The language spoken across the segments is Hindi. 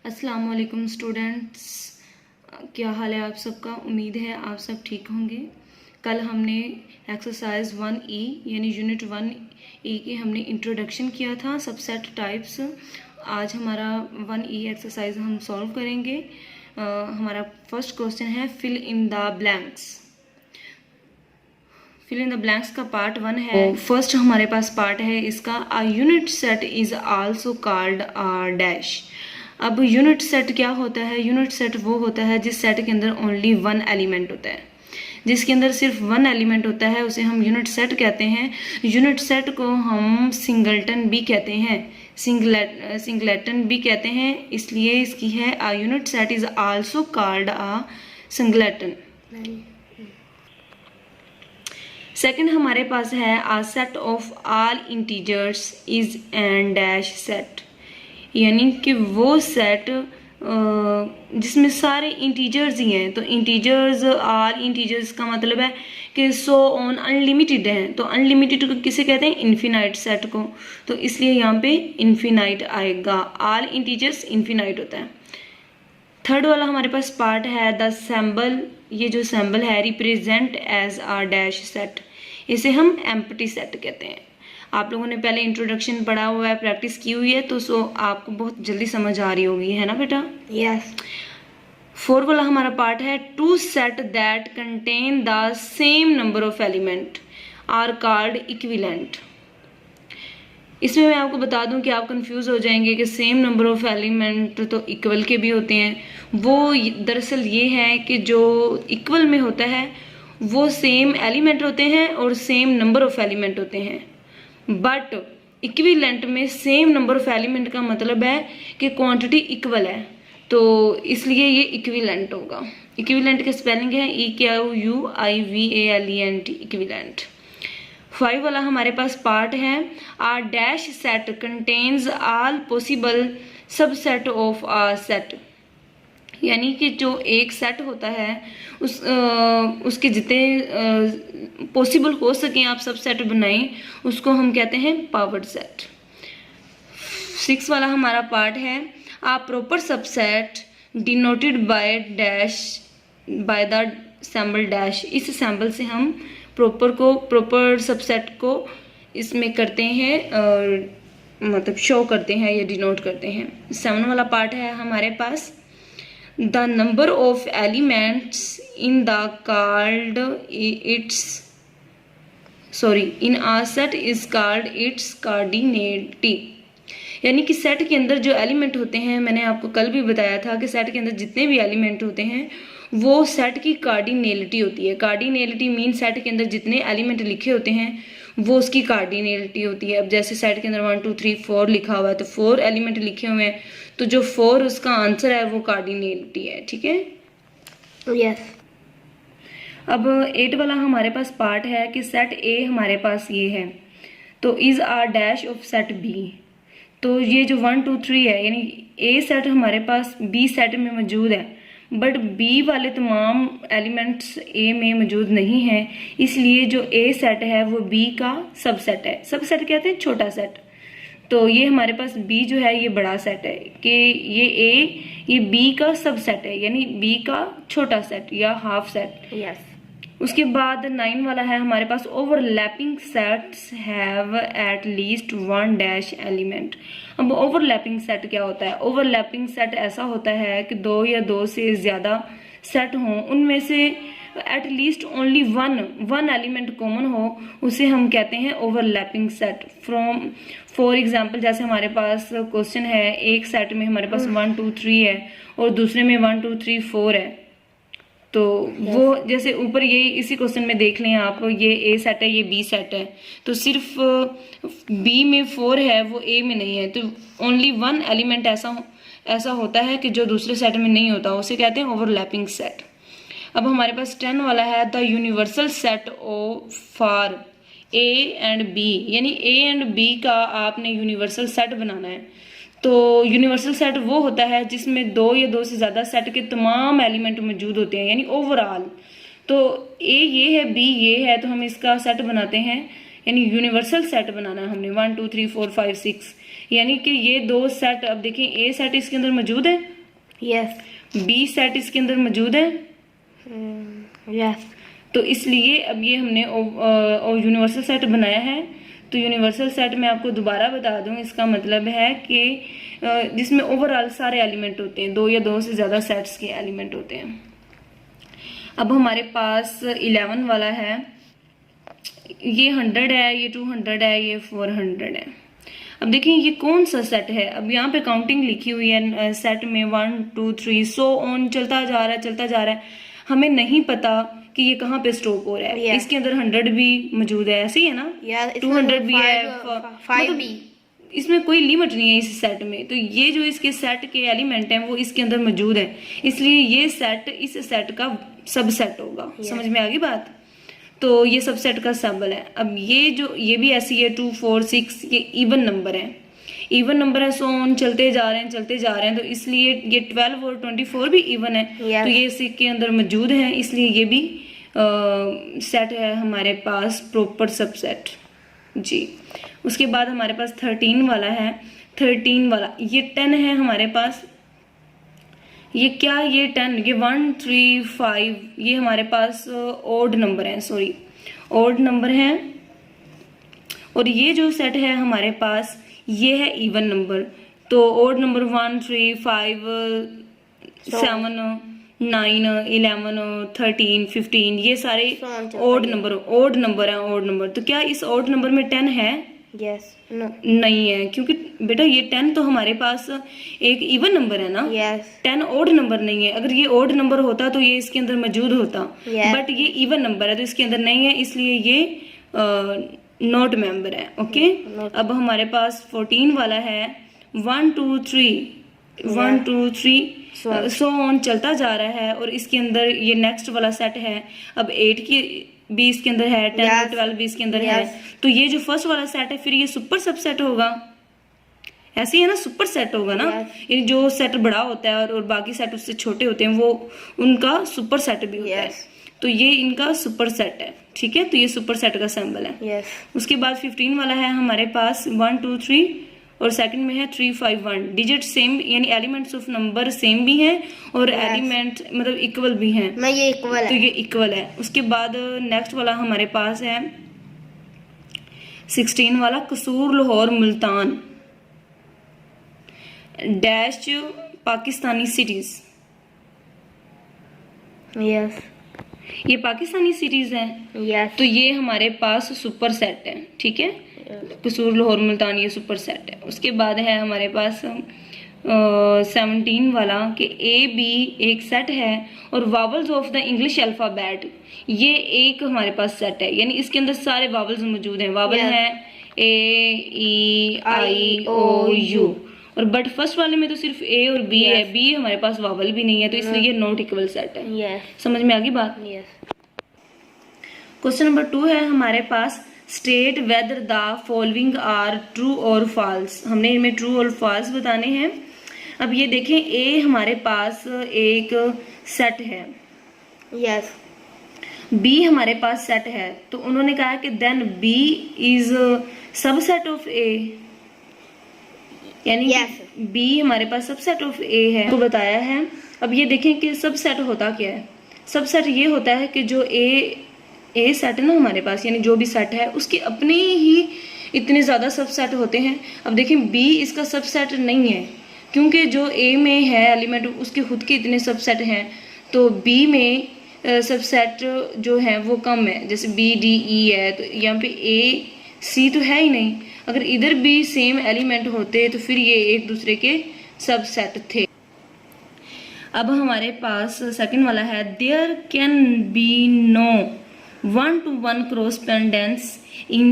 अस्सलाम वालेकुम स्टूडेंट्स, क्या हाल है आप सबका। उम्मीद है आप सब ठीक होंगे। कल हमने एक्सरसाइज 1E यानी यूनिट 1E की हमने इंट्रोडक्शन किया था, सबसेट टाइप्स। आज हमारा 1E एक्सरसाइज हम सॉल्व करेंगे। हमारा फर्स्ट क्वेश्चन है fill in the blanks. Fill in the blanks का पार्ट 1 है। फर्स्ट हमारे पास पार्ट है इसका, a unit set is also called a dash. अब यूनिट सेट क्या होता है? यूनिट सेट वो होता है जिस सेट के अंदर ओनली वन एलिमेंट होता है। जिसके अंदर सिर्फ वन एलिमेंट होता है उसे हम यूनिट सेट कहते हैं। यूनिट सेट को हम सिंगलटन भी कहते हैं, सिंगलेटन भी कहते हैं, इसलिए इसकी है अ unit set is also called a singleton. Second हमारे पास है अ set of all integers is an dash set, यानी कि वो सेट जिसमें सारे इंटीजर्स ही हैं। तो इंटीजर्स, ऑल इंटीजर्स का मतलब है कि सो ऑन अनलिमिटेड है। तो अनलिमिटेड को किसे कहते हैं? इन्फिनाइट सेट को। तो इसलिए यहाँ पे इन्फिनाइट आएगा, ऑल इंटीजर्स इन्फिनाइट होता है। थर्ड वाला हमारे पास पार्ट है द सैम्बल। ये जो सैम्बल है represent as a dash set, इसे हम एम्प्टी सेट कहते हैं। आप लोगों ने पहले इंट्रोडक्शन पढ़ा हुआ है, प्रैक्टिस की हुई है, तो सो आपको बहुत जल्दी समझ आ रही होगी, है ना बेटा? यस। फोर्थ वाला हमारा पार्ट है two set that contain the same number of element are called equivalent. इसमें मैं आपको बता दूं कि आप कंफ्यूज हो जाएंगे कि सेम नंबर ऑफ एलिमेंट तो इक्वल के भी होते हैं। वो दरअसल ये है कि जो इक्वल में होता है वो सेम एलिमेंट होते हैं और सेम नंबर ऑफ एलिमेंट होते हैं। बट इक्विवेलेंट में सेम नंबर ऑफ एलिमेंट का मतलब है कि क्वांटिटी इक्वल है, तो इसलिए ये इक्विवेलेंट होगा। इक्विवेलेंट का स्पेलिंग है EQUIVALENT, इक्विवेलेंट। 5 वाला हमारे पास पार्ट है a dash set contains all possible subset of a set, यानी कि जो एक सेट होता है उसके जितने पॉसिबल हो सके आप सब सेट बनाएं, उसको हम कहते हैं पावर्ड सेट। 6 वाला हमारा पार्ट है a proper subset denoted by dash by the symbol dash. इस सैम्बल से हम प्रॉपर सबसेट को इसमें करते हैं और मतलब शो करते हैं या डिनोट करते हैं। 7 वाला पार्ट है हमारे पास the number of elements in the called in a set is called its cardinality, यानी कि सेट के अंदर जो एलिमेंट होते हैं, मैंने आपको कल भी बताया था कि सेट के अंदर जितने भी एलिमेंट होते हैं वो सेट की कार्डिनेलिटी होती है। कार्डिनेलिटी मीन सेट के अंदर जितने एलिमेंट लिखे होते हैं वो उसकी कार्डिनेलिटी होती है। अब जैसे सेट के अंदर 1 2 3 4 लिखा हुआ है तो 4 एलिमेंट लिखे हुए हैं, तो जो 4 उसका आंसर है वो कार्डिनेलिटी है, ठीक है? यस। अब 8 वाला हमारे पास पार्ट है कि सेट ए हमारे पास ये है, तो is a dash of set B. तो ये जो 1 2 3 है, यानी ए सेट हमारे पास बी सेट में मौजूद है, बट बी वाले तमाम एलिमेंट्स ए में मौजूद नहीं हैं, इसलिए जो ए सेट है वो बी का सबसेट है। सबसेट कहते हैं छोटा सेट। तो ये हमारे पास बी जो है ये बड़ा सेट है कि ये बी का सबसेट है, यानी बी का छोटा सेट या हाफ सेट। यस। उसके बाद 9 वाला है हमारे पास overlapping sets have at least one dash element. अब ओवरलैपिंग सेट क्या होता है? ओवरलैपिंग सेट ऐसा होता है कि 2 या 2 से ज्यादा सेट हों, उनमें से at least only one element common हो, उसे हम कहते हैं ओवरलैपिंग सेट। फॉर एग्जाम्पल जैसे हमारे पास क्वेश्चन है, एक सेट में हमारे पास 1 2 3 है और दूसरे में 1 2 3 4 है, तो वो जैसे ऊपर ये इसी क्वेश्चन में देख लें आप, ये ए सेट है ये बी सेट है, तो सिर्फ बी में 4 है वो ए में नहीं है, तो ओनली वन एलिमेंट ऐसा होता है कि जो दूसरे सेट में नहीं होता, उसे कहते हैं ओवरलैपिंग सेट। अब हमारे पास 10 वाला है the universal set for A and B, यानी ए एंड बी का आपने यूनिवर्सल सेट बनाना है। तो यूनिवर्सल सेट वो होता है जिसमें 2 या 2 से ज्यादा सेट के तमाम एलिमेंट मौजूद होते हैं, यानी ओवरऑल। तो ए ये है, बी ये है, तो हम इसका सेट बनाते हैं, यानी यूनिवर्सल सेट बनाना है हमने 1 2 3 4 5 6, यानी कि ये दो सेट, अब देखिए ए सेट इसके अंदर मौजूद है, यस। बी सेट इसके अंदर मौजूद है, यस। तो इसलिए अब ये हमने यूनिवर्सल सेट बनाया है। तो यूनिवर्सल सेट मैं आपको दोबारा बता दूं, इसका मतलब है कि जिसमें ओवरऑल सारे एलिमेंट होते हैं, दो या दो से ज्यादा सेट्स के एलिमेंट होते हैं। अब हमारे पास 11 वाला है, ये 100 है, ये 200 है, ये 400 है। अब देखिए ये कौन सा सेट है, अब यहाँ पे काउंटिंग लिखी हुई है सेट में 1 2 3 सो ऑन चलता जा रहा है, हमें नहीं पता कि ये कहाँ पे स्टॉप हो रहा है। इसके अंदर 100 भी मौजूद है, ऐसे ही है ना, 200 भी है, मतलब इसमें कोई लिमिट नहीं है इस सेट में। तो ये जो इसके सेट के एलिमेंट हैं वो इसके अंदर मौजूद है, इसलिए ये सेट इस सेट का सबसेट होगा। समझ में आ गई बात? तो ये सबसेट का सिंबल है। अब ये भी ऐसी है 2 4 6, ये इवन नंबर है, इवन नंबर है, सो ऑन चलते जा रहे हैं, तो इसलिए ये 12 और 24 भी इवन है। तो ये इसके अंदर मौजूद है, इसलिए ये भी सेट है हमारे पास, प्रॉपर सबसेट जी। उसके बाद हमारे पास 13 वाला है, 13 वाला ये 10 है हमारे पास, ये क्या, ये 10, ये 1 3 5, ये हमारे पास ओड नंबर है, सॉरी ओड नंबर है। और ये जो सेट है हमारे पास ये है इवन नंबर, तो ओड नंबर 1 3 5 7 9 11 13 15, ये सारे ओड नंबर है। तो क्या इस ओड नंबर में 10 है? यस। नो, नहीं है, क्योंकि बेटा ये 10 तो हमारे पास एक इवन नंबर है ना। 10 ओड नंबर नहीं है, अगर ये ओड नंबर होता तो ये इसके अंदर मौजूद होता, बट ये इवन नंबर है तो इसके अंदर नहीं है, इसलिए ये नॉट मेंबर है। ओके, अब हमारे पास 14 वाला है, 1 2 3 सो ऑन चलता जा रहा है, और इसके अंदर ये नेक्स्ट वाला सेट है। अब 8 की 20 के अंदर है, 10 12 20 के अंदर है, तो ये जो फर्स्ट वाला सेट है फिर ये सुपर सबसेट होगा, ऐसे ही है ना, सुपर सेट होगा ना। यानी जो सेट बड़ा होता है और बाकी सेट उससे छोटे होते हैं, वो उनका सुपर सेट भी होता है। तो ये इनका सुपर सेट है, ठीक है, तो ये सुपर सेट का सिंबल है। उसके बाद 15 वाला है हमारे पास 1 2 3, और सेकंड में है 3 5 1, डिजिट सेम, यानी एलिमेंट्स ऑफ नंबर सेम भी हैं और एलिमेंट मतलब इक्वल भी हैं, ये इक्वल है, तो ये इक्वल है। उसके बाद नेक्स्ट वाला हमारे पास है 16 वाला, कसूर Lahore Multan dash Pakistani cities. Yes, ये पाकिस्तानी सिटीज हैं। यस, तो ये हमारे पास सुपर सेट है, ठीक है, कसूर लाहौर मुल्तान ये सुपर सेट है। उसके बाद है हमारे पास 17 वाला कि ए बी एक सेट है और vowels of the English alphabet ये एक हमारे पास सेट है, यानी इसके अंदर सारे वावल्स मौजूद हैं। वावल है ए ई आई ओ यू, और बट फर्स्ट वाले में तो सिर्फ ए और बी है, बी हमारे पास वावल भी नहीं है, तो इसलिए ये नॉट इक्वल सेट है। समझ में आ गई बात? क्वेश्चन नंबर 2 है हमारे पास, state whether the following are true or false. हमने इनमें ट्रू और फॉल्स बताने हैं। अब ये देखें, ए हमारे पास एक सेट है, यस, बी हमारे पास सेट है, तो उन्होंने कहा कि then B is subset of A, यानी बी हमारे पास सबसेट ऑफ ए है, तो बताया है। अब ये देखें कि सबसेट होता क्या है। सबसेट ये होता है कि जो ए सेट है ना हमारे पास, यानी जो भी सेट है उसके अपने ही इतने ज्यादा सबसेट होते हैं। अब देखें बी इसका सबसेट नहीं है, क्योंकि जो ए में है एलिमेंट उसके खुद के इतने सबसेट हैं, तो बी में सबसेट जो है वो कम है, जैसे बी डी ई है, तो यहाँ पे ए सी तो है ही नहीं। अगर इधर भी सेम एलिमेंट होते तो फिर ये एक दूसरे के सबसेट थे। अब हमारे पास सेकंड वाला है, there can be no 1-to-1 correspondence in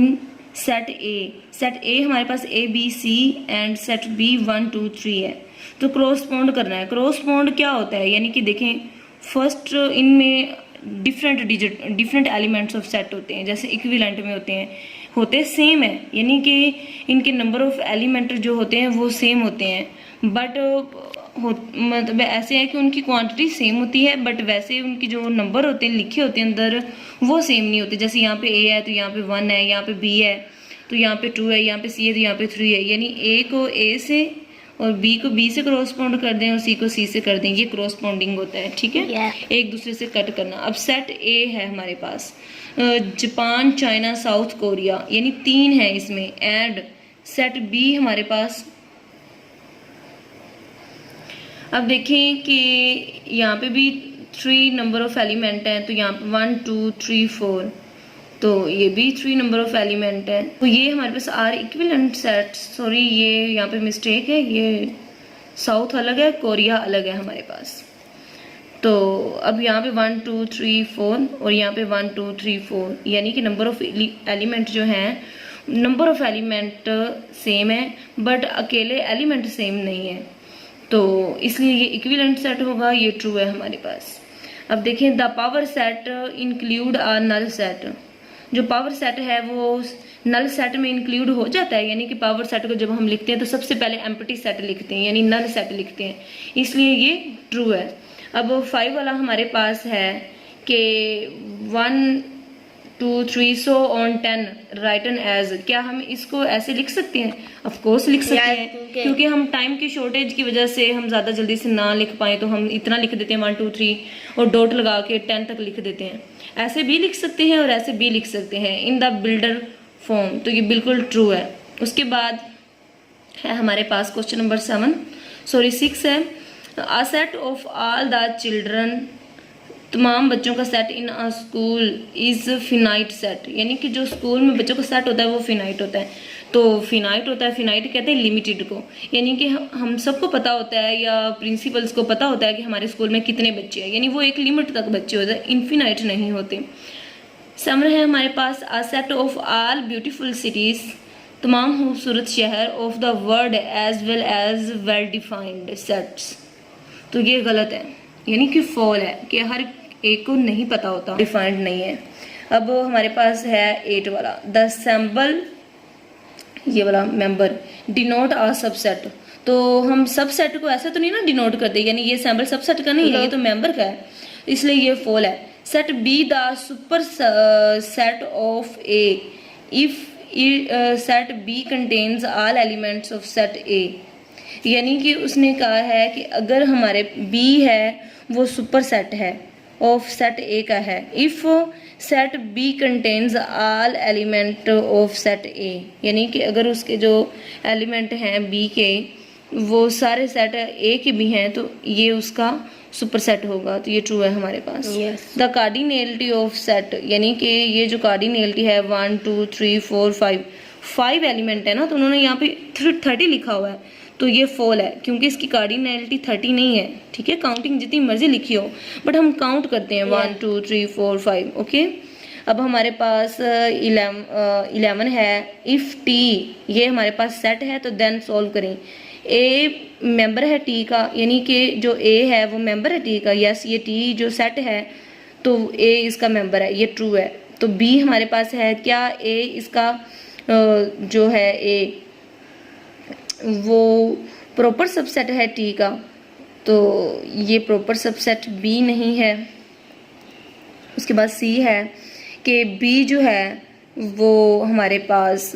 set A। Set A हमारे पास A B C and set B 1 2 3 है, तो क्रॉसपॉन्ड करना है। क्रॉसपॉन्ड क्या होता है, यानी कि देखें फर्स्ट इनमें डिफरेंट एलिमेंट्स ऑफ सेट होते हैं, जैसे इक्विवेलेंट में होते सेम है, यानी कि इनके नंबर ऑफ एलिमेंट जो होते हैं वो सेम होते हैं, बट मतलब ऐसे है कि उनकी क्वांटिटी सेम होती है, बट वैसे उनकी जो नंबर होते हैं लिखे होते हैं अंदर वो सेम नहीं होते। जैसे यहाँ पे ए है तो यहाँ पे 1 है, यहाँ पे बी है तो यहाँ पे 2 है, यहाँ पे सी है तो यहाँ पे 3 है। यानी ए को ए से और बी को बी से क्रॉसपाउंड कर दें और सी को सी से कर दें, ये क्रॉसपाउंडिंग होता है, ठीक है। Yeah. एक दूसरे से कट करना। अब सेट ए है हमारे पास जापान, चाइना, साउथ कोरिया, यानी 3 है इसमें। एंड सेट बी हमारे पास, अब देखें कि यहाँ पे भी 3 नंबर ऑफ एलिमेंट हैं, तो यहाँ पे 1 2 3 4, तो ये भी 3 नंबर ऑफ एलिमेंट है। तो ये हमारे पास आर इक्विवेलेंट सेट, सॉरी ये यहाँ पे मिस्टेक है, ये साउथ अलग है, कोरिया अलग है हमारे पास। तो अब यहाँ पे 1 2 3 4 और यहाँ पे 1 2 3 4, यानी कि नंबर ऑफ एलिमेंट जो हैं, नंबर ऑफ एलिमेंट सेम है बट अकेले एलिमेंट सेम नहीं है, तो इसलिए ये इक्विवेलेंट सेट होगा, ये ट्रू है हमारे पास। अब देखें the power set include a null set, जो पावर सेट है वो नल सेट में इंक्लूड हो जाता है, यानी कि पावर सेट को जब हम लिखते हैं तो सबसे पहले एम्प्टी सेट लिखते हैं, यानी नल सेट लिखते हैं, इसलिए ये ट्रू है। अब 5 वाला हमारे पास है कि 1 2 3 सो ऑन 10 राइटन एज, क्या हम इसको ऐसे लिख सकते हैं? ऑफ कोर्स लिख सकते हैं, क्योंकि हम टाइम की शॉर्टेज की वजह से हम ज़्यादा जल्दी से ना लिख पाए तो हम इतना लिख देते हैं 1 2 3 और डॉट लगा के 10 तक लिख देते हैं। ऐसे भी लिख सकते हैं और ऐसे भी लिख सकते हैं इन द बिल्डर फॉर्म, तो ये बिल्कुल ट्रू है। उसके बाद है हमारे पास क्वेश्चन नंबर 6 है, अ set of all the children, तमाम बच्चों का set in a school is finite set, यानी कि जो स्कूल में बच्चों का सेट होता है वो फिनाइट होता है। तो फिनाइट होता है, फिनाइट कहते हैं लिमिटेड को, यानी कि हम सबको पता होता है या प्रिंसिपल्स को पता होता है कि हमारे स्कूल में कितने बच्चे हैं, यानी वो एक लिमिट तक बच्चे होते हैं, इनफिनाइट नहीं होते। 7 है हमारे पास, a set of all beautiful cities, तमाम खूबसूरत शहर of the world as well as well defined sets, तो ये गलत है, यानी कि फॉल है कि हर एक को नहीं पता होता, डिफाइंड नहीं है। अब हमारे पास है 8 वाला, द सैम्बल, ये वाला मेंबर डिनोट आ सबसेट, तो हम सबसेट को ऐसा तो नहीं ना डिनोट करते, यानी ये सैम्बल सबसेट का नहीं है, ये तो मेंबर का है, इसलिए ये फॉल है। Set B the super set of A if set B contains all elements of set A, यानी कि उसने कहा है कि अगर हमारे बी है वो सुपर सेट है ऑफ सेट ए का है, if set B contains all element of set A, यानी कि अगर उसके जो एलिमेंट हैं बी के वो सारे सेट ए के भी हैं तो ये उसका सुपर सेट होगा, तो ये ट्रू है हमारे पास। द कार्डिनैलिटी ऑफ सेट, यानी कि ये जो कार्डिनैलिटी है 1 2 3 4 5 एलिमेंट है ना, तो उन्होंने यहाँ पे 30 लिखा हुआ है, तो ये फॉल है क्योंकि इसकी कार्डिनैलिटी 30 नहीं है, ठीक है। काउंटिंग जितनी मर्जी लिखी हो बट हम काउंट करते हैं 1 2 3 4 5, ओके। अब हमारे पास 11 है, इफ़ टी, ये हमारे पास सेट है तो देन सॉल्व करें। ए मेंबर है टी का, यानी कि जो ए है वो मेंबर है टी का, यस ये टी जो सेट है तो ए इसका मेंबर है, ये ट्रू है। तो बी हमारे पास है, क्या ए इसका जो है ए वो प्रॉपर सबसेट है टी का, तो ये प्रॉपर सबसेट बी नहीं है। उसके बाद सी है कि बी जो है वो हमारे पास,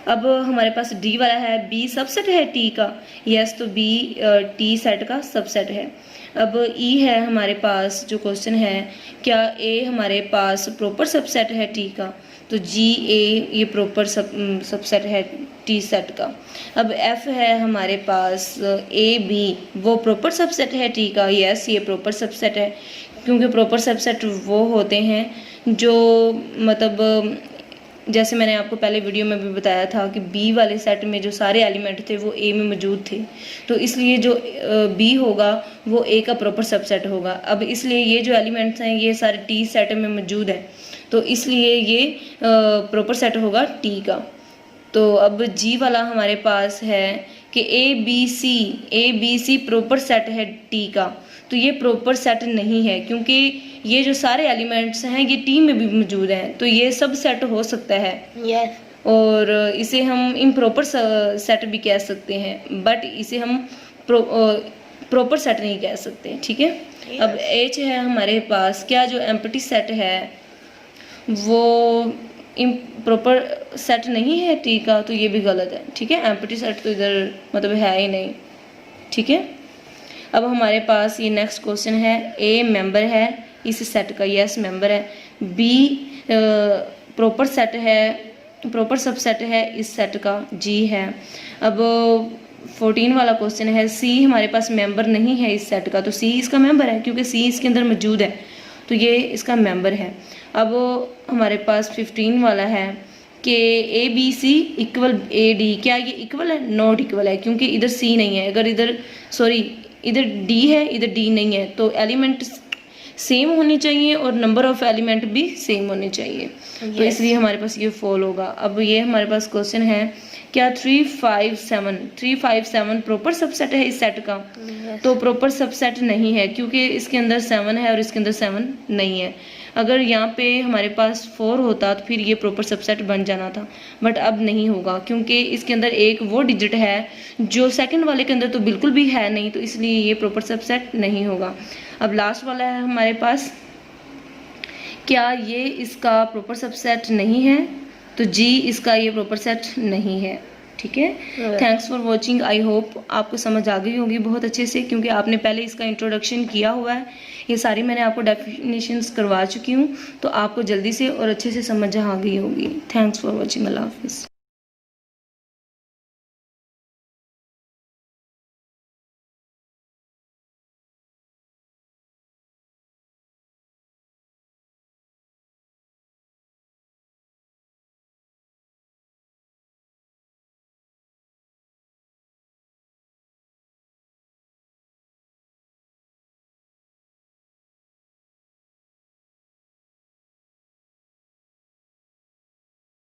अब हमारे पास डी वाला है, बी सबसेट है टी का, यस तो बी टी सेट का सबसेट है। अब ई है हमारे पास जो क्वेश्चन है, क्या ए हमारे पास प्रॉपर सबसेट है टी का, तो जी ए ये प्रॉपर सबसेट है टी सेट का। अब एफ है हमारे पास ए बी, वो प्रॉपर सबसेट है टी का, यस ये प्रॉपर सबसेट है, क्योंकि प्रॉपर सबसेट वो होते हैं जो मतलब जैसे मैंने आपको पहले वीडियो में भी बताया था कि बी वाले सेट में जो सारे एलिमेंट थे वो ए में मौजूद थे, तो इसलिए जो बी होगा वो ए का प्रॉपर सबसेट होगा। अब इसलिए ये जो एलिमेंट्स हैं ये सारे टी सेट में मौजूद है, तो इसलिए ये प्रॉपर सेट होगा टी का। तो अब जी वाला हमारे पास है कि A B C proper set है टी का, तो ये प्रॉपर सेट नहीं है क्योंकि ये जो सारे एलिमेंट्स हैं ये टी में भी मौजूद हैं, तो ये सब सेट हो सकता है। यस और इसे हम इम्प्रॉपर सेट भी कह सकते हैं, बट इसे हम प्रॉपर सेट नहीं कह सकते, ठीक है। अब एच है हमारे पास, क्या जो एम्प्टी सेट है वो प्रॉपर सेट नहीं है टी का, तो ये भी गलत है, ठीक है। एम्प्टी सेट तो इधर मतलब है ही नहीं, ठीक है। अब हमारे पास ये नेक्स्ट क्वेश्चन है, ए मेंबर है इस सेट का, यस मेंबर है। बी प्रॉपर सेट है, प्रॉपर सबसेट है इस सेट का, जी है। अब 14 वाला क्वेश्चन है, सी हमारे पास मेंबर नहीं है इस सेट का, तो सी इसका मेंबर है क्योंकि सी इसके अंदर मौजूद है, तो ये इसका मेंबर है। अब हमारे पास 15 वाला है कि A B C equal A D, क्या ये इक्वल है? नॉट इक्वल है, क्योंकि इधर सी नहीं है, अगर इधर इधर डी है, इधर डी नहीं है, तो एलिमेंट सेम होने चाहिए और नंबर ऑफ एलिमेंट भी सेम होने चाहिए, तो इसलिए हमारे पास ये फॉल होगा। अब ये हमारे पास क्वेश्चन है, क्या 357 प्रॉपर सबसेट है इस सेट का? तो प्रॉपर सबसेट नहीं है क्योंकि इसके अंदर 7 है और इसके अंदर 7 नहीं है। अगर यहाँ पे हमारे पास 4 होता तो फिर ये प्रॉपर सबसेट बन जाना था, बट अब नहीं होगा क्योंकि इसके अंदर एक वो डिजिट है जो सेकंड वाले के अंदर तो बिल्कुल भी है नहीं, तो इसलिए ये प्रॉपर सबसेट नहीं होगा। अब लास्ट वाला है हमारे पास, क्या ये इसका प्रॉपर सबसेट नहीं है? तो जी इसका ये प्रॉपर सेट नहीं है, ठीक है। Thanks for watching, I hope आपको समझ आ गई होगी बहुत अच्छे से, क्योंकि आपने पहले इसका इंट्रोडक्शन किया हुआ है, ये सारी मैंने आपको डेफिनेशंस करवा चुकी हूँ, तो आपको जल्दी से और अच्छे से समझ आ गई होगी। थैंक्स फॉर वॉचिंग, अल्लाह हाफिज़।